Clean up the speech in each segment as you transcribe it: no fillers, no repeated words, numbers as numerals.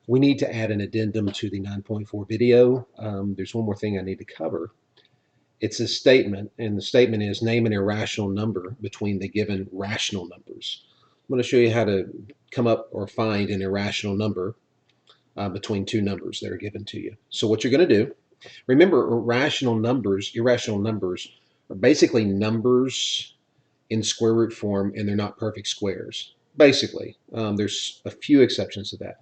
We need to add an addendum to the 9.4 video. There's one more thing I need to cover. It's a statement, and the statement is name an irrational number between the given rational numbers. I'm going to show you how to come up or find an irrational number between two numbers that are given to you. So what you're going to do, remember irrational numbers are basically numbers in square root form, and they're not perfect squares. Basically, there's a few exceptions to that.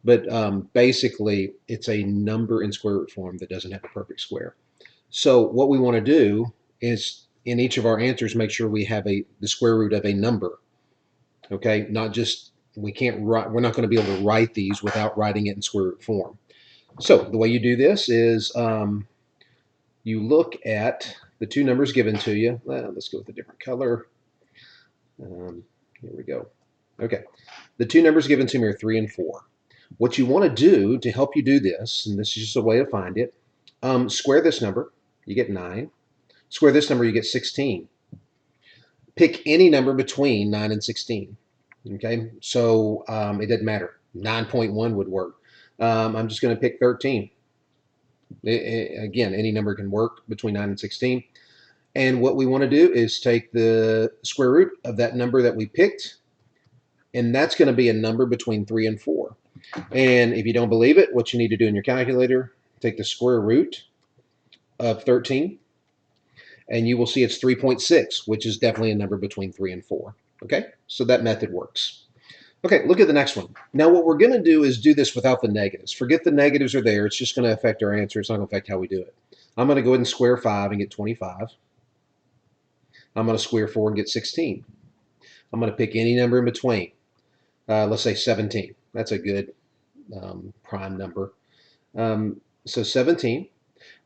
But basically, it's a number in square root form that doesn't have a perfect square. So what we want to do is in each of our answers, make sure we have the square root of a number. Okay, not just, we're not going to be able to write these without writing it in square root form. So the way you do this is you look at the two numbers given to you. Well, let's go with a different color. Here we go. Okay, the two numbers given to me are 3 and 4. What you want to do to help you do this, and this is just a way to find it, square this number, you get 9. Square this number, you get 16. Pick any number between 9 and 16. Okay, so it doesn't matter. 9.1 would work. I'm just going to pick 13. Again, any number can work between 9 and 16. And what we want to do is take the square root of that number that we picked, and that's going to be a number between 3 and 4. And if you don't believe it, what you need to do in your calculator, take the square root of 13, and you will see it's 3.6, which is definitely a number between 3 and 4. Okay, so that method works. Okay, look at the next one. Now what we're going to do is do this without the negatives. Forget the negatives are there. It's just going to affect our answer. It's not going to affect how we do it. I'm going to go ahead and square 5 and get 25. I'm going to square 4 and get 16. I'm going to pick any number in between. Let's say 17. That's a good prime number. So 17.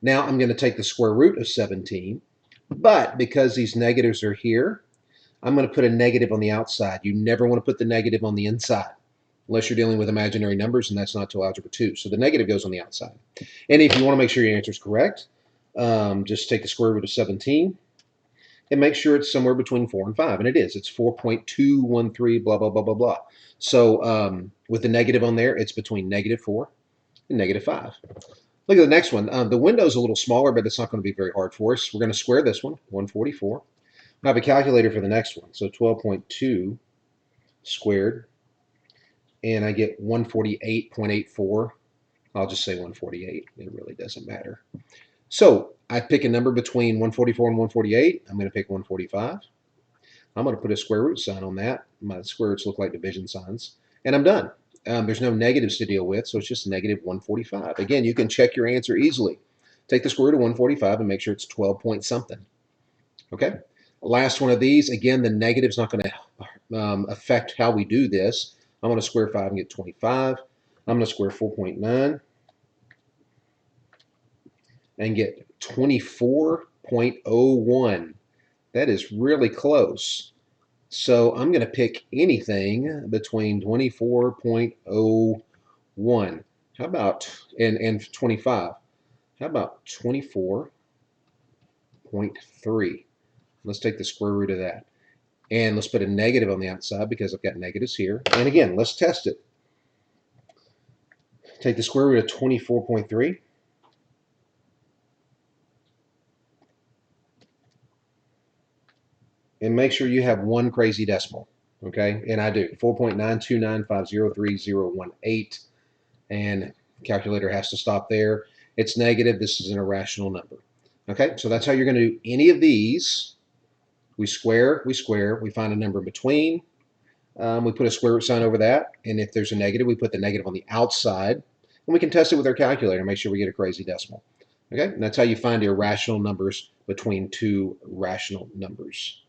Now I'm going to take the square root of 17, but because these negatives are here, I'm going to put a negative on the outside. You never want to put the negative on the inside unless you're dealing with imaginary numbers, and that's not till Algebra 2. So the negative goes on the outside. And if you want to make sure your answer is correct, just take the square root of 17 and make sure it's somewhere between 4 and 5. And it is. It's 4.213, blah, blah, blah, blah, blah. So with the negative on there, it's between -4 and -5. Look at the next one. The window's a little smaller, but it's not going to be very hard for us. We're going to square this one, 144. I have a calculator for the next one. So 12.2 squared, and I get 148.84. I'll just say 148. It really doesn't matter. So I pick a number between 144 and 148. I'm going to pick 145. I'm going to put a square root sign on that. My square roots look like division signs. And I'm done. There's no negatives to deal with, so it's just -145. Again, you can check your answer easily. Take the square root of 145 and make sure it's 12 point something. Okay? Last one of these. Again, the negative's not going to affect how we do this. I'm going to square 5 and get 25. I'm going to square 4.9 and get 24.01. That is really close. So I'm going to pick anything between 24.01. How about, and 25. How about 24.3? Let's take the square root of that. And let's put a negative on the outside because I've got negatives here. And again, let's test it. Take the square root of 24.3. And make sure you have one crazy decimal, okay? And I do, 4.929503018, and calculator has to stop there. It's negative. This is an irrational number, okay? So that's how you're going to do any of these. We square, we find a number in between. We put a square root sign over that, and if there's a negative, we put the negative on the outside, and we can test it with our calculator and make sure we get a crazy decimal, okay? And that's how you find irrational numbers between two rational numbers.